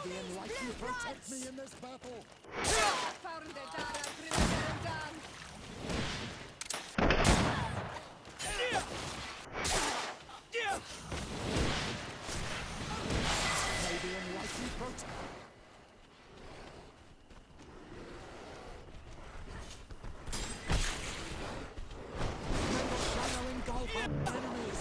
the enlightened protect me in this battle. May the enlightened protect. May the shadow engulf our enemies.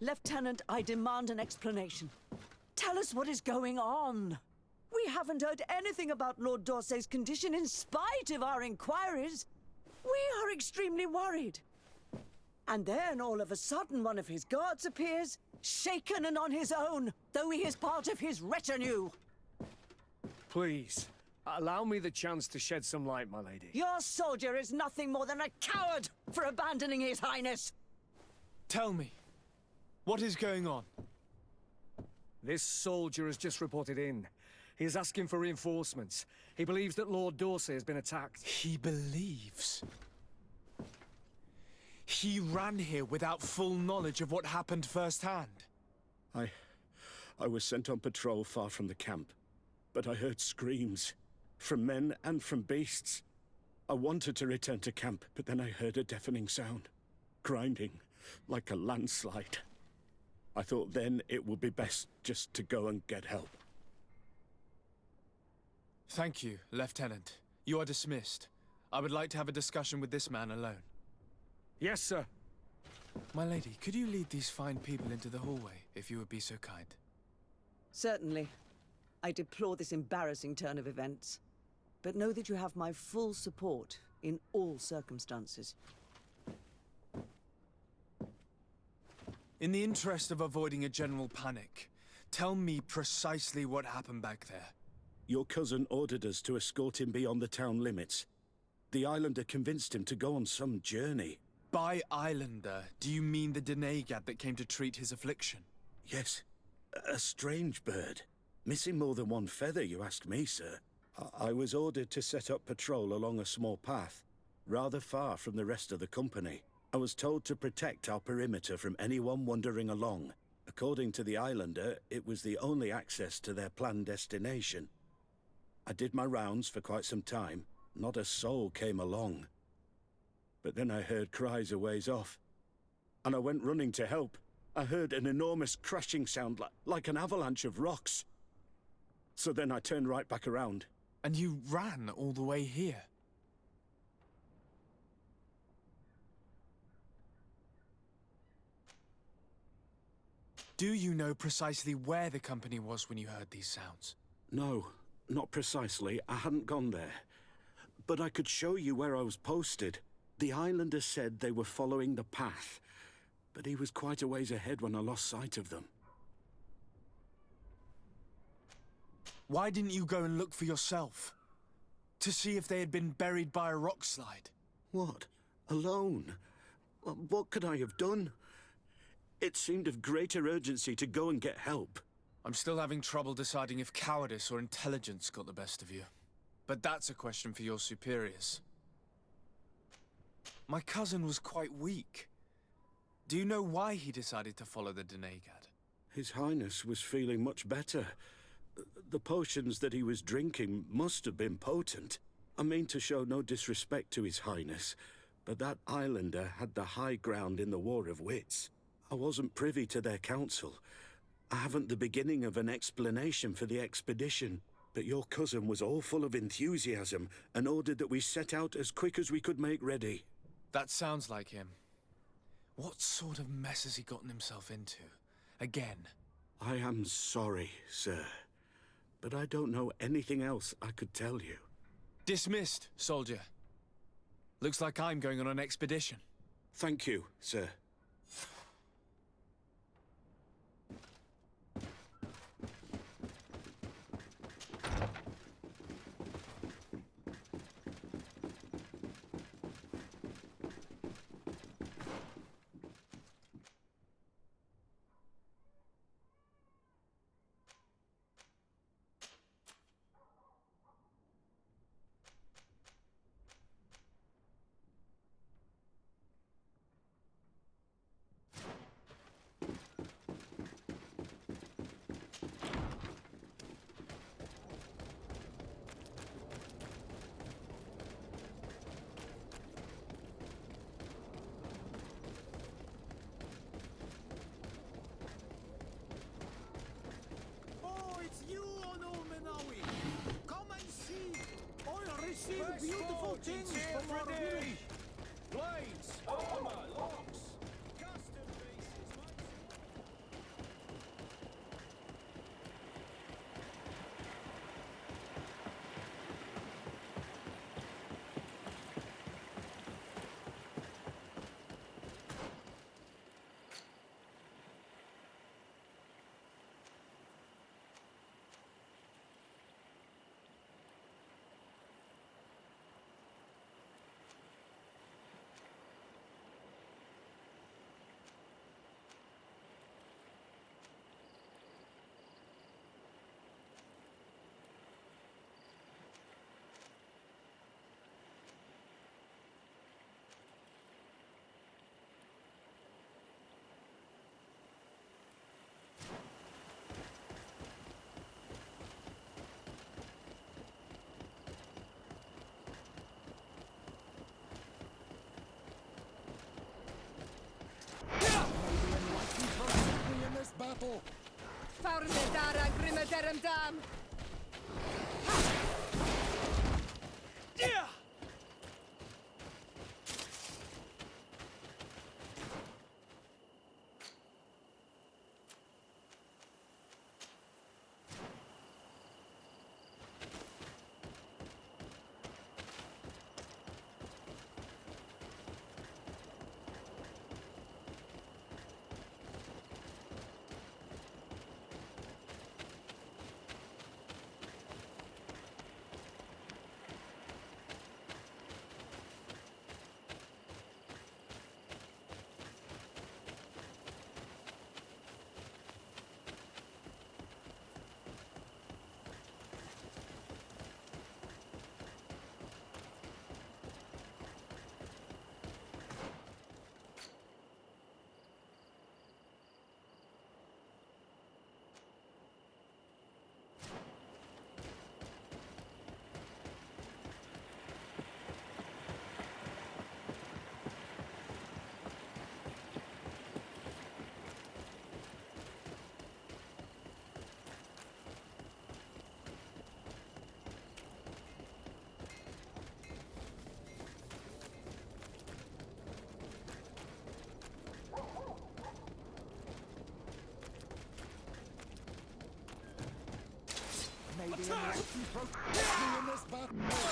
Lieutenant, I demand an explanation. Tell us what is going on. We haven't heard anything about Lord D'Orsay's condition in spite of our inquiries. We are extremely worried. And then, all of a sudden, one of his guards appears, shaken and on his own, though he is part of his retinue. Please, allow me the chance to shed some light, my lady. Your soldier is nothing more than a coward for abandoning his highness. Tell me, what is going on? This soldier has just reported in. He is asking for reinforcements. He believes that Lord D'Orsay has been attacked. He believes? He ran here without full knowledge of what happened firsthand. I was sent on patrol far from the camp, but I heard screams, from men and from beasts. I wanted to return to camp, but then I heard a deafening sound, grinding, like a landslide. I thought then it would be best just to go and get help. Thank you, Lieutenant. You are dismissed. I would like to have a discussion with this man alone. Yes, sir. My lady, could you lead these fine people into the hallway, if you would be so kind? Certainly. I deplore this embarrassing turn of events. But know that you have my full support in all circumstances. In the interest of avoiding a general panic, tell me precisely what happened back there. Your cousin ordered us to escort him beyond the town limits. The Islander convinced him to go on some journey. By Islander, do you mean the Denegad that came to treat his affliction? Yes, a strange bird. Missing more than one feather, you ask me, sir. I was ordered to set up patrol along a small path, rather far from the rest of the company. I was told to protect our perimeter from anyone wandering along. According to the Islander, it was the only access to their planned destination. I did my rounds for quite some time. Not a soul came along. But then I heard cries a ways off, and I went running to help. I heard an enormous crashing sound like an avalanche of rocks. So then I turned right back around. And you ran all the way here? Do you know precisely where the company was when you heard these sounds? No, not precisely. I hadn't gone there. But I could show you where I was posted. The Islander said they were following the path, but he was quite a ways ahead when I lost sight of them. Why didn't you go and look for yourself? To see if they had been buried by a rock slide? What? Alone? What could I have done? It seemed of greater urgency to go and get help. I'm still having trouble deciding if cowardice or intelligence got the best of you. But that's a question for your superiors. My cousin was quite weak. Do you know why he decided to follow the Denegad? His Highness was feeling much better. The potions that he was drinking must have been potent. I mean to show no disrespect to His Highness, but that Islander had the high ground in the War of Wits. I wasn't privy to their counsel. I haven't the beginning of an explanation for the expedition, but your cousin was all full of enthusiasm and ordered that we set out as quick as we could make ready. That sounds like him. What sort of mess has he gotten himself into? Again? I am sorry, sir, but I don't know anything else I could tell you. Dismissed, soldier. Looks like I'm going on an expedition. Thank you, sir. Beautiful things from our village. Blades, armor, locks, custom pieces. Grimaderum Dam! Maybe unless you protect me in this battle.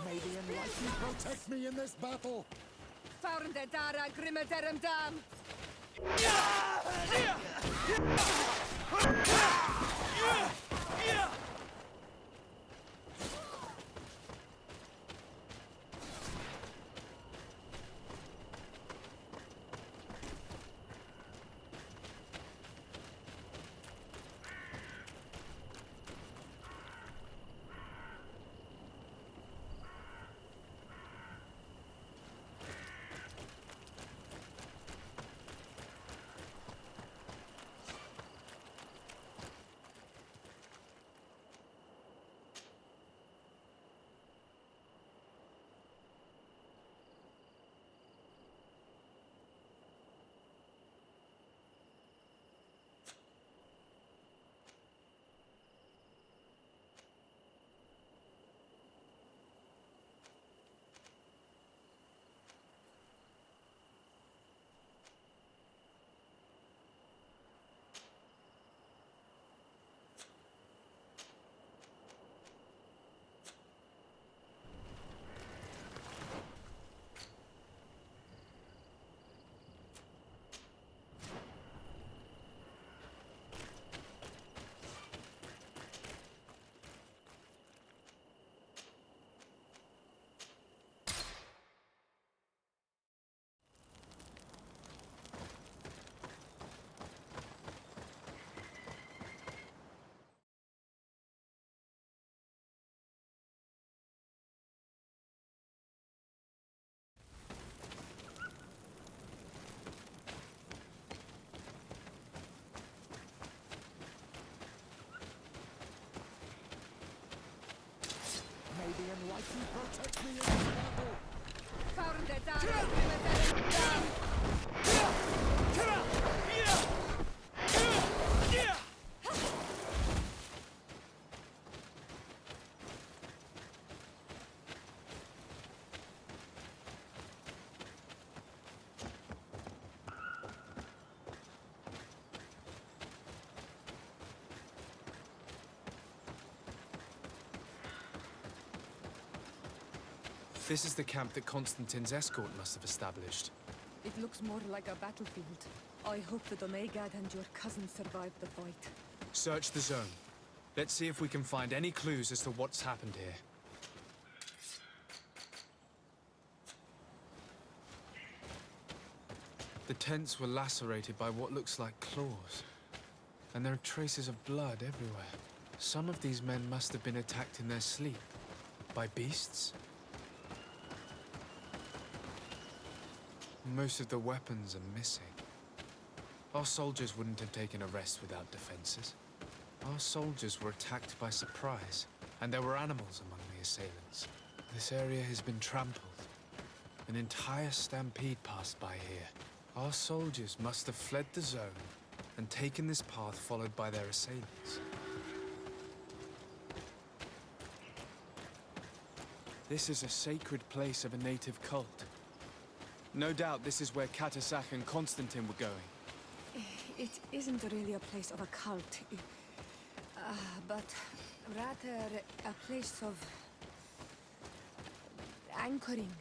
May the enlightened protect me in this battle! Found the Dara Grimaderum Dam! May the enlightened protect me in this battle! Found the Dara Grimaderum Dam! This is the camp that Constantine's escort must have established. It looks more like a battlefield. I hope that Omegad and your cousin survived the fight. Search the zone. Let's see if we can find any clues as to what's happened here. The tents were lacerated by what looks like claws. And there are traces of blood everywhere. Some of these men must have been attacked in their sleep. By beasts? Most of the weapons are missing. Our soldiers wouldn't have taken a rest without defenses. Our soldiers were attacked by surprise, and there were animals among the assailants. This area has been trampled. An entire stampede passed by here. Our soldiers must have fled the zone and taken this path followed by their assailants. This is a sacred place of a native cult. No doubt this is where Katasak and Constantine were going. It isn't really a place of a cult, but rather a place of anchoring.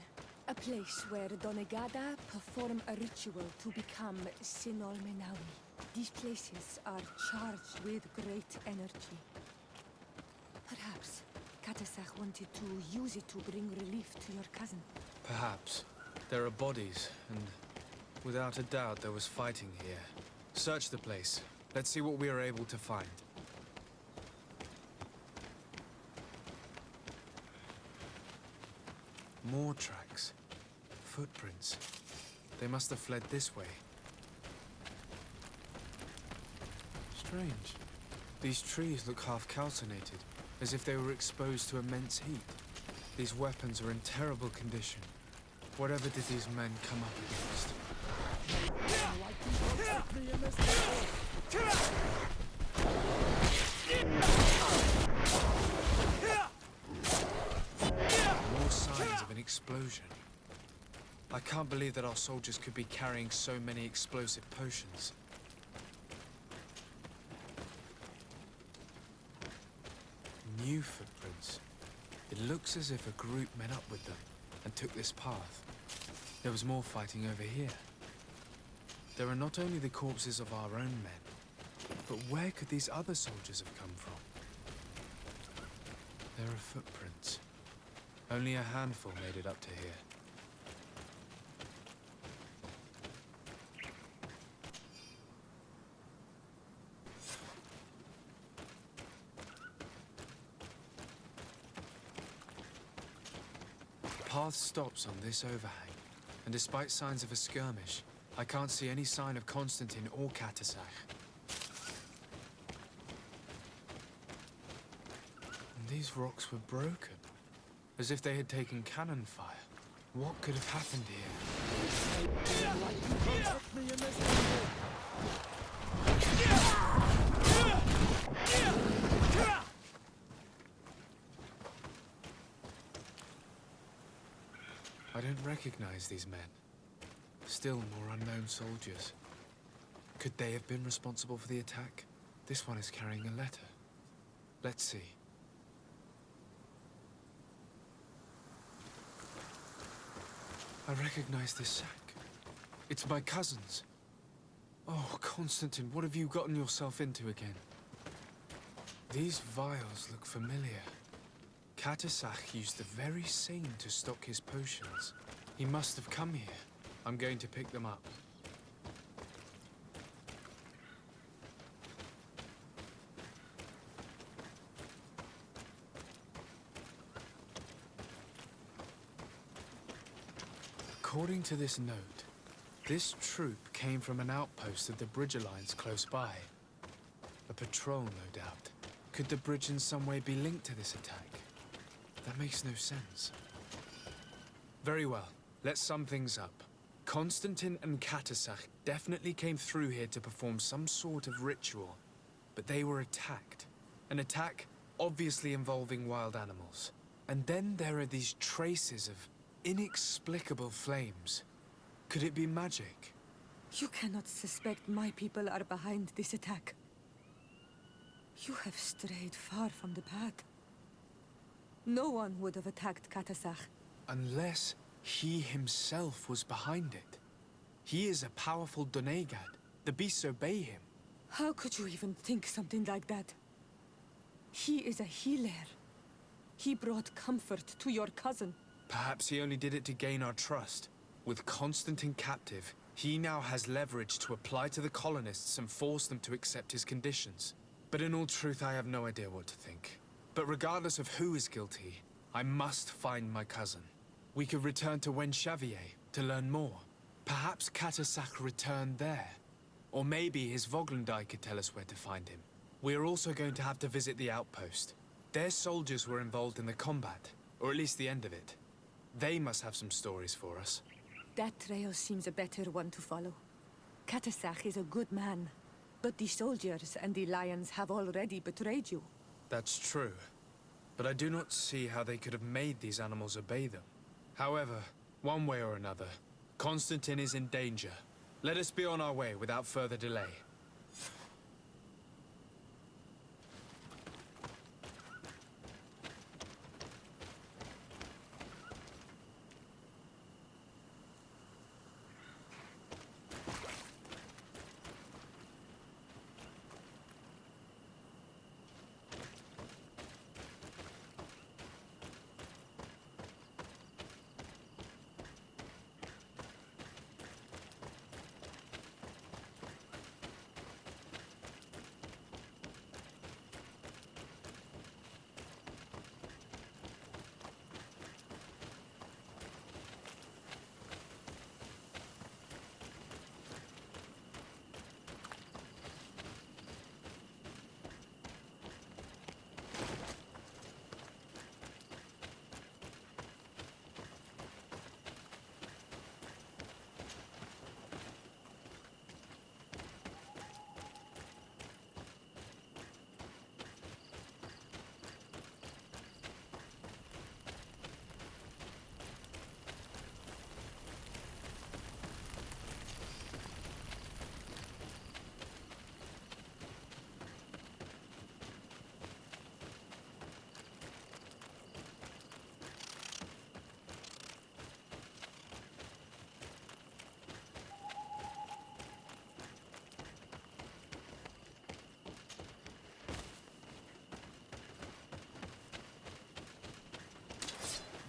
A place where Donegada perform a ritual to become Sinol Menawi. These places are charged with great energy. Perhaps Katasak wanted to use it to bring relief to your cousin. Perhaps. There are bodies, and without a doubt there was fighting here. Search the place. Let's see what we are able to find. More tracks. Footprints. They must have fled this way. Strange. These trees look half calcinated, as if they were exposed to immense heat. These weapons are in terrible condition. Whatever did these men come up against? More signs of an explosion. I can't believe that our soldiers could be carrying so many explosive potions. New footprints. It looks as if a group met up with them and took this path. There was more fighting over here. There are not only the corpses of our own men, but where could these other soldiers have come from? There are footprints. Only a handful made it up to here. The path stops on this overhang, and despite signs of a skirmish, I can't see any sign of Constantine or Katasak. And these rocks were broken, as if they had taken cannon fire. What could have happened here? I don't recognize these men. Still more unknown soldiers. Could they have been responsible for the attack? This one is carrying a letter. Let's see. I recognize this sack. It's my cousin's. Oh, Constantine, what have you gotten yourself into again? These vials look familiar. Katasak used the very same to stock his potions. He must have come here. I'm going to pick them up. According to this note, this troop came from an outpost of the Bridge Alliance close by. A patrol, no doubt. Could the bridge in some way be linked to this attack? That makes no sense. Very well. Let's sum things up. Constantine and Katasak definitely came through here to perform some sort of ritual, but they were attacked. An attack obviously involving wild animals. And then there are these traces of inexplicable flames. Could it be magic? You cannot suspect my people are behind this attack. You have strayed far from the path. No one would have attacked Katasak. Unless he himself was behind it. He is a powerful Donegad. The beasts obey him. How could you even think something like that? He is a healer. He brought comfort to your cousin. Perhaps he only did it to gain our trust. With Constantine captive, he now has leverage to apply to the colonists and force them to accept his conditions. But in all truth, I have no idea what to think. But regardless of who is guilty, I must find my cousin. We could return to Wen Xavier to learn more. Perhaps Katasak returned there. Or maybe his Voglendai could tell us where to find him. We are also going to have to visit the outpost. Their soldiers were involved in the combat, or at least the end of it. They must have some stories for us. That trail seems a better one to follow. Katasak is a good man, but the soldiers and the lions have already betrayed you. That's true. But I do not see how they could have made these animals obey them. However, one way or another, Constantine is in danger. Let us be on our way without further delay.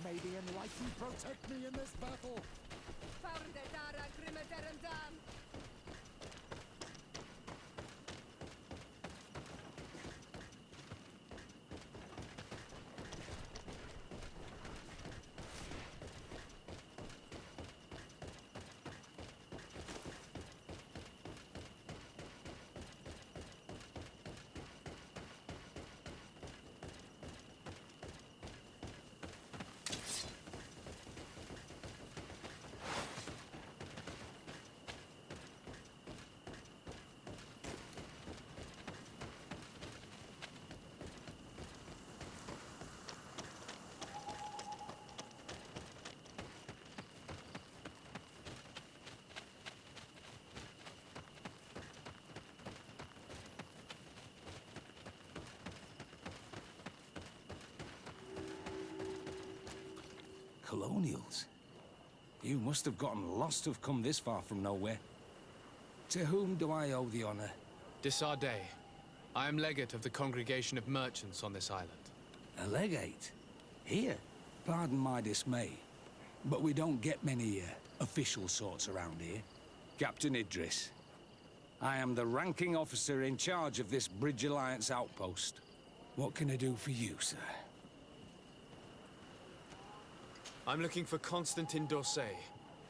May the Enlightened protect me in this battle! Colonials? You must have gotten lost to have come this far from nowhere. To whom do I owe the honor? Disarday. I am legate of the Congregation of Merchants on this island. A legate? Here? Pardon my dismay, but we don't get many official sorts around here. Captain Idris. I am the ranking officer in charge of this Bridge Alliance outpost. What can I do for you, sir? I'm looking for Constantine d'Orsay,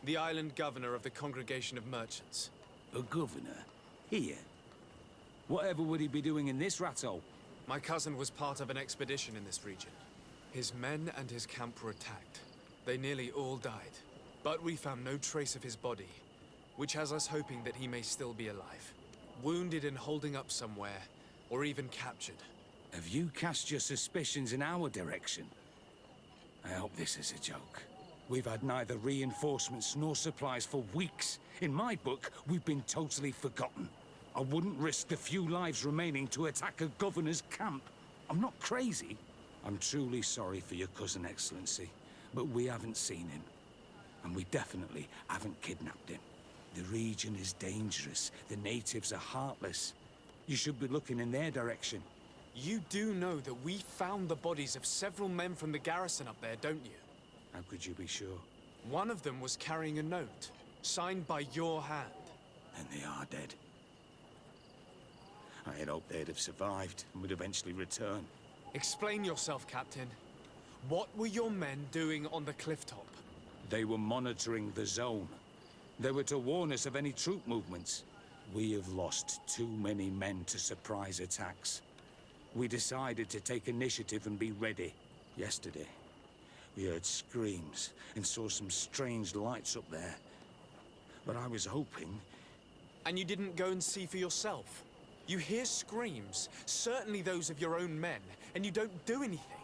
the island governor of the Congregation of Merchants. A governor? Here? Whatever would he be doing in this rattle? My cousin was part of an expedition in this region. His men and his camp were attacked. They nearly all died. But we found no trace of his body, which has us hoping that he may still be alive. Wounded and holding up somewhere, or even captured. Have you cast your suspicions in our direction? I hope this is a joke. We've had neither reinforcements nor supplies for weeks. In my book, we've been totally forgotten. I wouldn't risk the few lives remaining to attack a governor's camp. I'm not crazy. I'm truly sorry for your cousin, Excellency, but we haven't seen him. And we definitely haven't kidnapped him. The region is dangerous. The natives are heartless. You should be looking in their direction. You do know that we found the bodies of several men from the garrison up there, don't you? How could you be sure? One of them was carrying a note, signed by your hand. Then they are dead. I had hoped they'd have survived and would eventually return. Explain yourself, Captain. What were your men doing on the cliff top? They were monitoring the zone. They were to warn us of any troop movements. We have lost too many men to surprise attacks. We decided to take initiative and be ready. Yesterday, we heard screams and saw some strange lights up there. But I was hoping... And you didn't go and see for yourself? You hear screams, certainly those of your own men, and you don't do anything.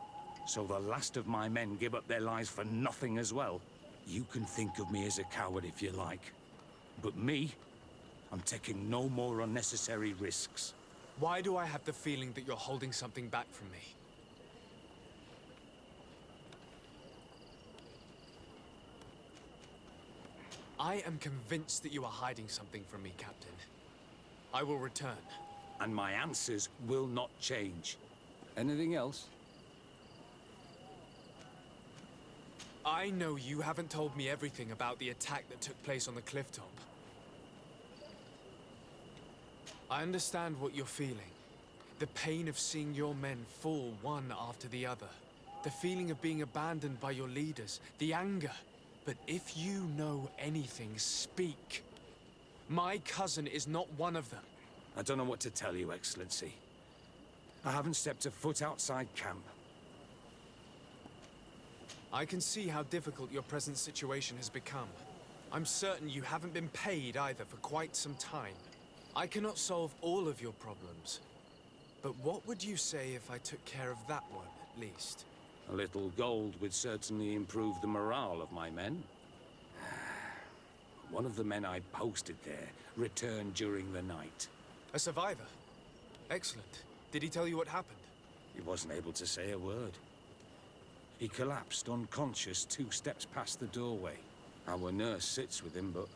So the last of my men give up their lives for nothing as well? You can think of me as a coward if you like. But me, I'm taking no more unnecessary risks. Why do I have the feeling that you're holding something back from me? I am convinced that you are hiding something from me, Captain. I will return. And my answers will not change. Anything else? I know you haven't told me everything about the attack that took place on the cliff top. I understand what you're feeling. The pain of seeing your men fall one after the other. The feeling of being abandoned by your leaders. The anger. But if you know anything, speak. My cousin is not one of them. I don't know what to tell you, Excellency. I haven't stepped a foot outside camp. I can see how difficult your present situation has become. I'm certain you haven't been paid either for quite some time. I cannot solve all of your problems. But what would you say if I took care of that one, at least? A little gold would certainly improve the morale of my men. One of the men I posted there returned during the night. A survivor? Excellent. Did he tell you what happened? He wasn't able to say a word. He collapsed unconscious 2 steps past the doorway. Our nurse sits with him, but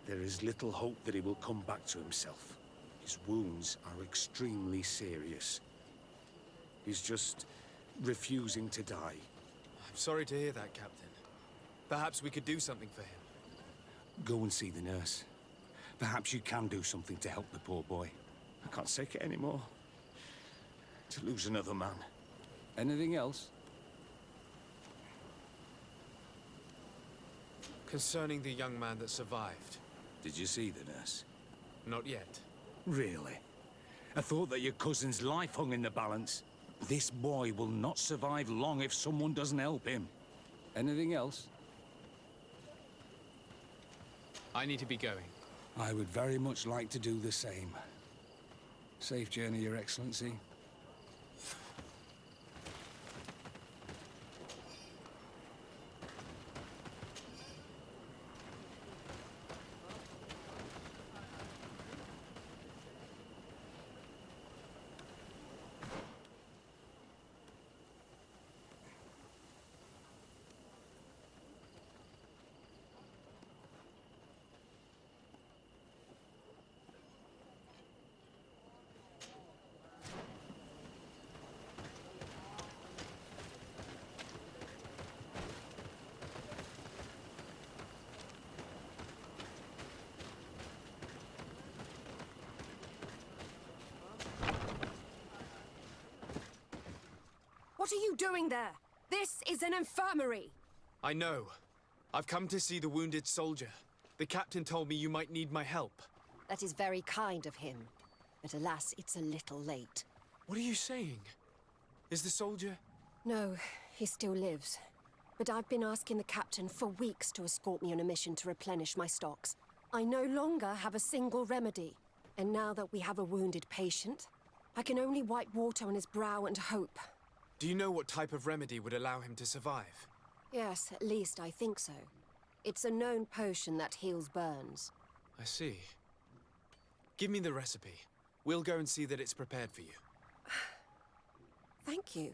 there is little hope that he will come back to himself. His wounds are extremely serious. He's just refusing to die. I'm sorry to hear that, Captain. Perhaps we could do something for him. Go and see the nurse. Perhaps you can do something to help the poor boy. I can't take it anymore. To lose another man. Anything else? Concerning the young man that survived. Did you see the nurse? Not yet. Really? I thought that your cousin's life hung in the balance. This boy will not survive long if someone doesn't help him. Anything else? I need to be going. I would very much like to do the same. Safe journey, Your Excellency. What are you doing there? This is an infirmary! I know. I've come to see the wounded soldier. The captain told me you might need my help. That is very kind of him. But alas, it's a little late. What are you saying? Is the soldier... No, he still lives. But I've been asking the captain for weeks to escort me on a mission to replenish my stocks. I no longer have a single remedy. And now that we have a wounded patient, I can only wipe water on his brow and hope. Do you know what type of remedy would allow him to survive? Yes, at least I think so. It's a known potion that heals burns. I see. Give me the recipe. We'll go and see that it's prepared for you. Thank you.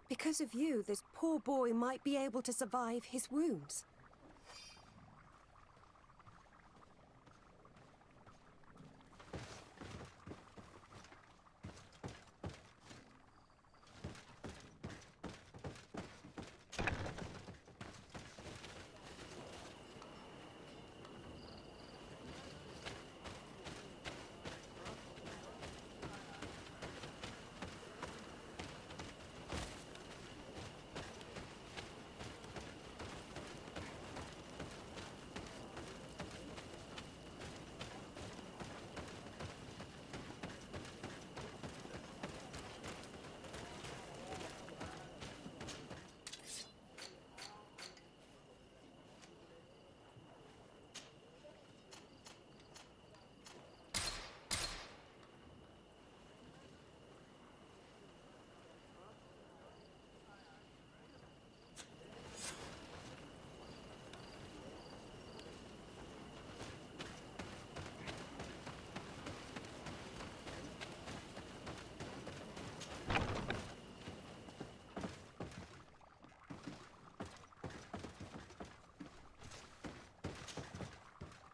Because of you, this poor boy might be able to survive his wounds.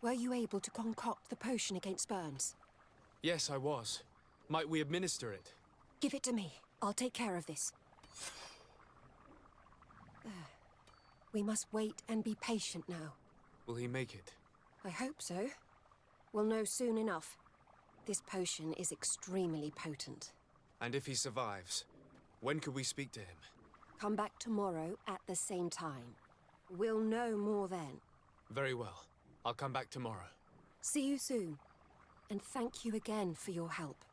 Were you able to concoct the potion against burns? Yes, I was. Might we administer it? Give it to me. I'll take care of this. We must wait and be patient now. Will he make it? I hope so. We'll know soon enough. This potion is extremely potent. And if he survives, when could we speak to him? Come back tomorrow at the same time. We'll know more then. Very well. I'll come back tomorrow. See you soon. And thank you again for your help.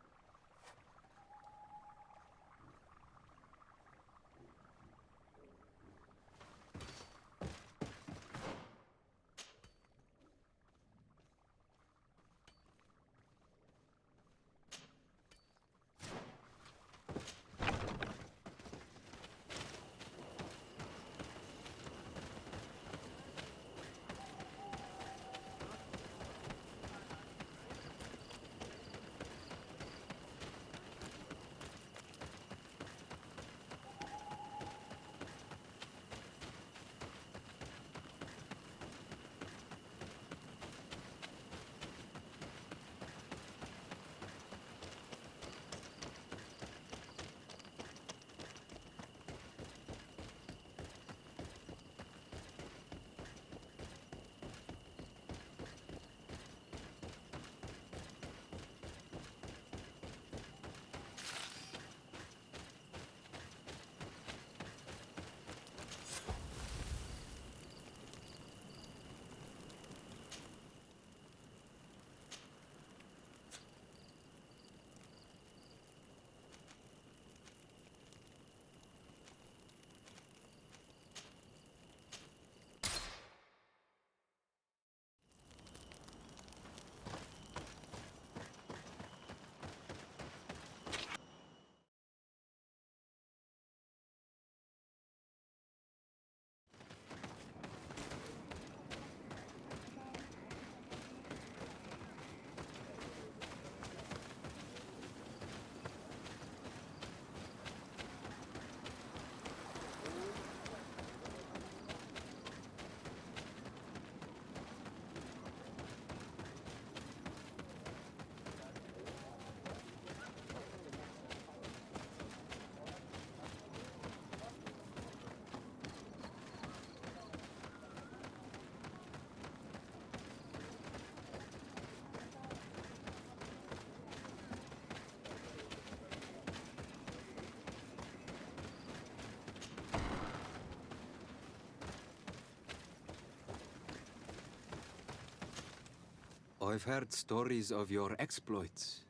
I've heard stories of your exploits.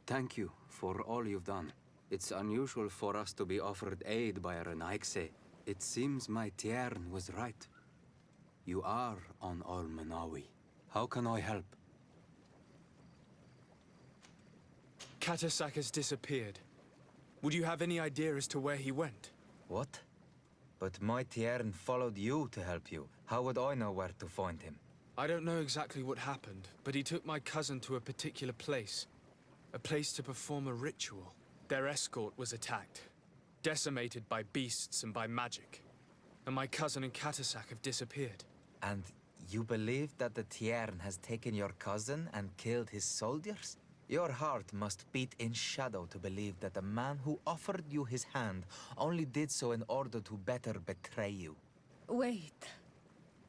Thank you for all you've done. It's unusual for us to be offered aid by a Renaigse. It seems my Tiern was right. You are on Almanawi. How can I help? Katasak has disappeared. Would you have any idea as to where he went? What? But my Tiern followed you to help you. How would I know where to find him? I don't know exactly what happened, but he took my cousin to a particular place. A place to perform a ritual. Their escort was attacked, decimated by beasts and by magic. And my cousin and Katasak have disappeared. And you believe that the Tiern has taken your cousin and killed his soldiers? Your heart must beat in shadow to believe that the man who offered you his hand only did so in order to better betray you. Wait.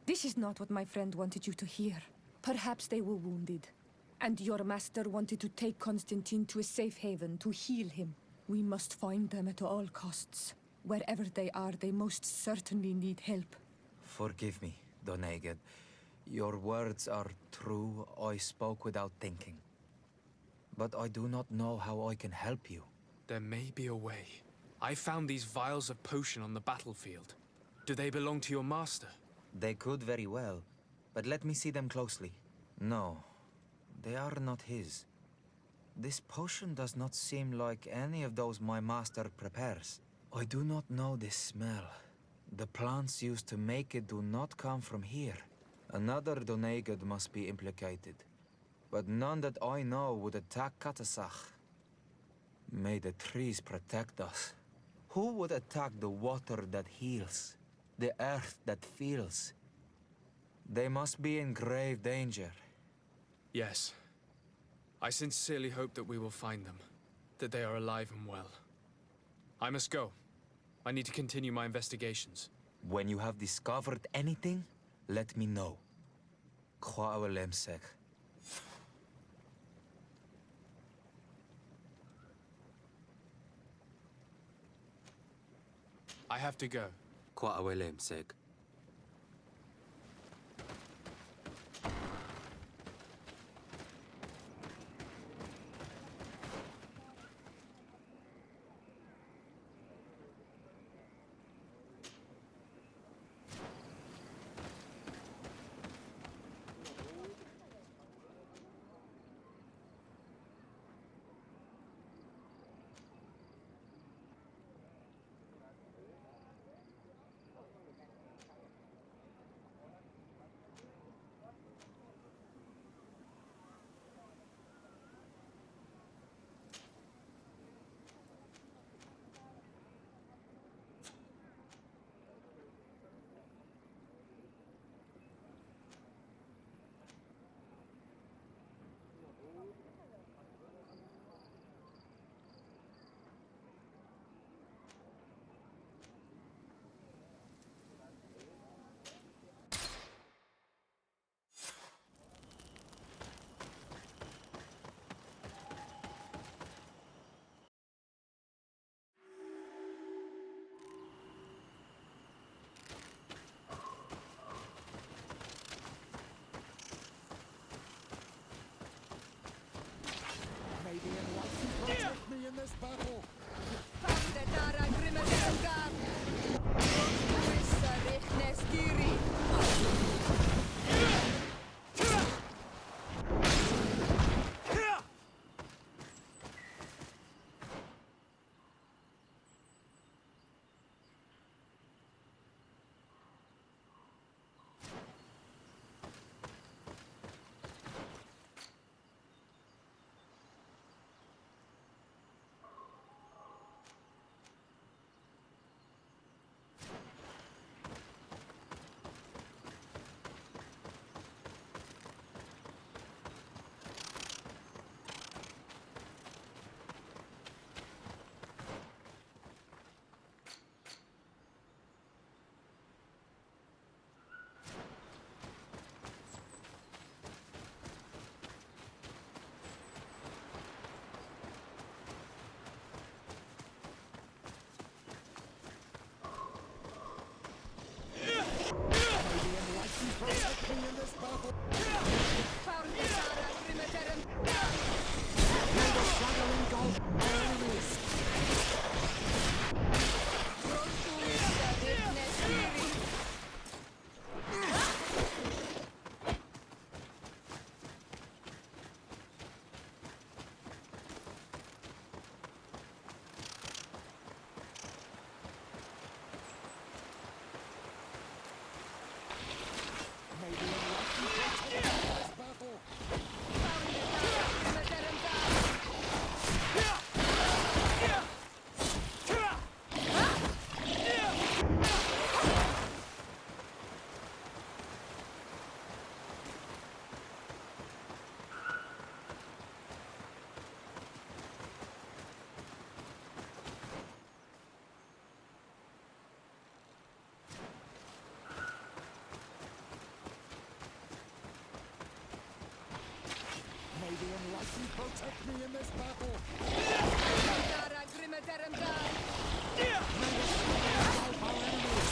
This is not what my friend wanted you to hear. Perhaps they were wounded, and your master wanted to take Constantine to a safe haven to heal him. We must find them at all costs. Wherever they are, they most certainly need help. Forgive me, Doneged. Your words are true. I spoke without thinking. But I do not know how I can help you. There may be a way. I found these vials of potion on the battlefield. Do they belong to your master? They could very well, but let me see them closely. No, they are not his. This potion does not seem like any of those my master prepares. I do not know this smell. The plants used to make it do not come from here. Another Doneged must be implicated, but none that I know would attack Katasach. May the trees protect us. Who would attack the water that heals? The earth that feels? They must be in grave danger. Yes. I sincerely hope that we will find them, that they are alive and well. I must go. I need to continue my investigations. When you have discovered anything, let me know. Kwa awalemsek. I have to go. Kwa awelem seg. May the enlightened protect me in this battle. Protect me in this battle. May the shadow engulf my enemies. May the enlightened protect me in this battle. May the enlightened protect me in this battle. May the shadow engulf our enemies.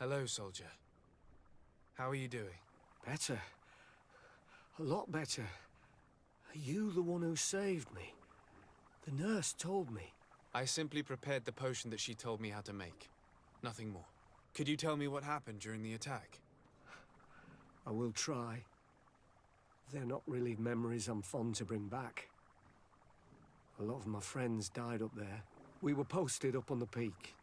Hello, soldier. How are you doing? Better. A lot better. Are you the one who saved me? The nurse told me. I simply prepared the potion that she told me how to make. Nothing more. Could you tell me what happened during the attack? I will try. They're not really memories I'm fond to bring back. A lot of my friends died up there. We were posted up on the peak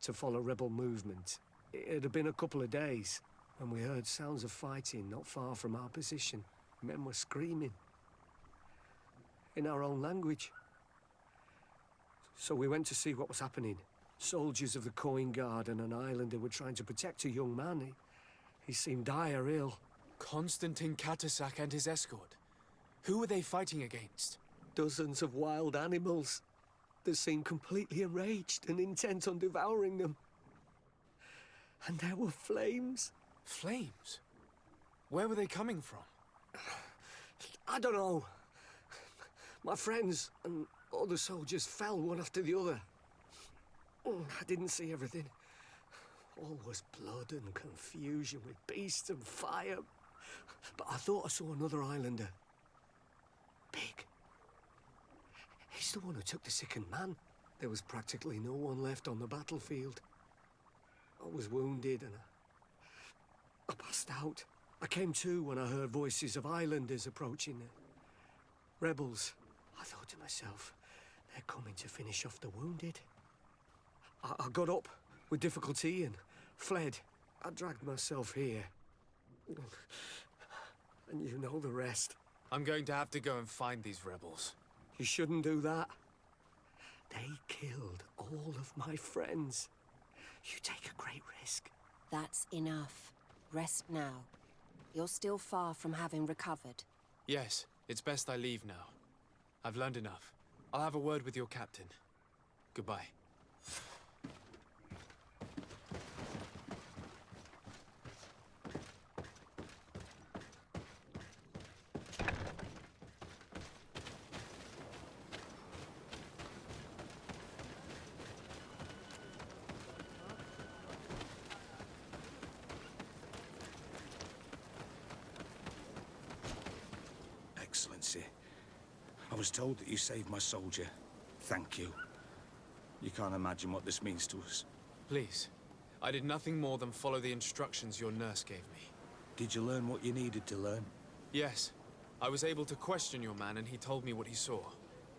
to follow rebel movement. It had been a couple of days when we heard sounds of fighting not far from our position. Men were screaming in our own language. So we went to see what was happening. Soldiers of the Coin Guard and an islander were trying to protect a young man. He seemed dire ill. Constantine Katasak and his escort. Who were they fighting against? Dozens of wild animals. They seemed completely enraged and intent on devouring them. And there were flames. Flames? Where were they coming from? I don't know. My friends and other soldiers fell one after the other. I didn't see everything. All was blood and confusion with beasts and fire. But I thought I saw another islander. Big. He's the one who took the sickened man. There was practically no one left on the battlefield. I was wounded and I passed out. I came to when I heard voices of islanders approaching. Rebels. I thought to myself, they're coming to finish off the wounded. I got up with difficulty and fled. I dragged myself here. And you know the rest. I'm going to have to go and find these rebels. You shouldn't do that. They killed all of my friends. You take a great risk. That's enough. Rest now. You're still far from having recovered. Yes, it's best I leave now. I've learned enough. I'll have a word with your captain. Goodbye. Excellency, I was told that you saved my soldier. Thank you. You can't imagine what this means to us. Please. I did nothing more than follow the instructions your nurse gave me. Did you learn what you needed to learn? Yes. I was able to question your man and he told me what he saw.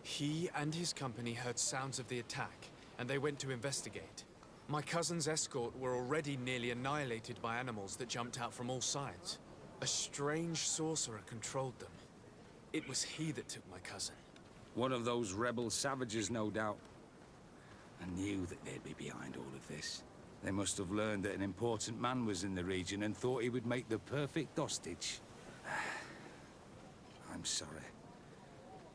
He and his company heard sounds of the attack, and they went to investigate. My cousin's escort were already nearly annihilated by animals that jumped out from all sides. A strange sorcerer controlled them. It was he that took my cousin. One of those rebel savages, no doubt. I knew that they'd be behind all of this. They must have learned that an important man was in the region and thought he would make the perfect hostage. I'm sorry.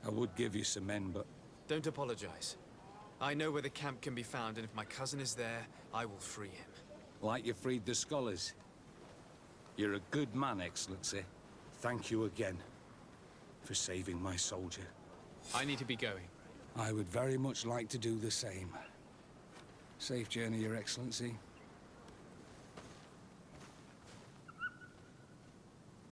I would give you some men, but... Don't apologize. I know where the camp can be found, and if my cousin is there, I will free him. Like you freed the scholars. You're a good man, Excellency. Thank you again for saving my soldier. I need to be going. I would very much like to do the same. Safe journey, Your Excellency.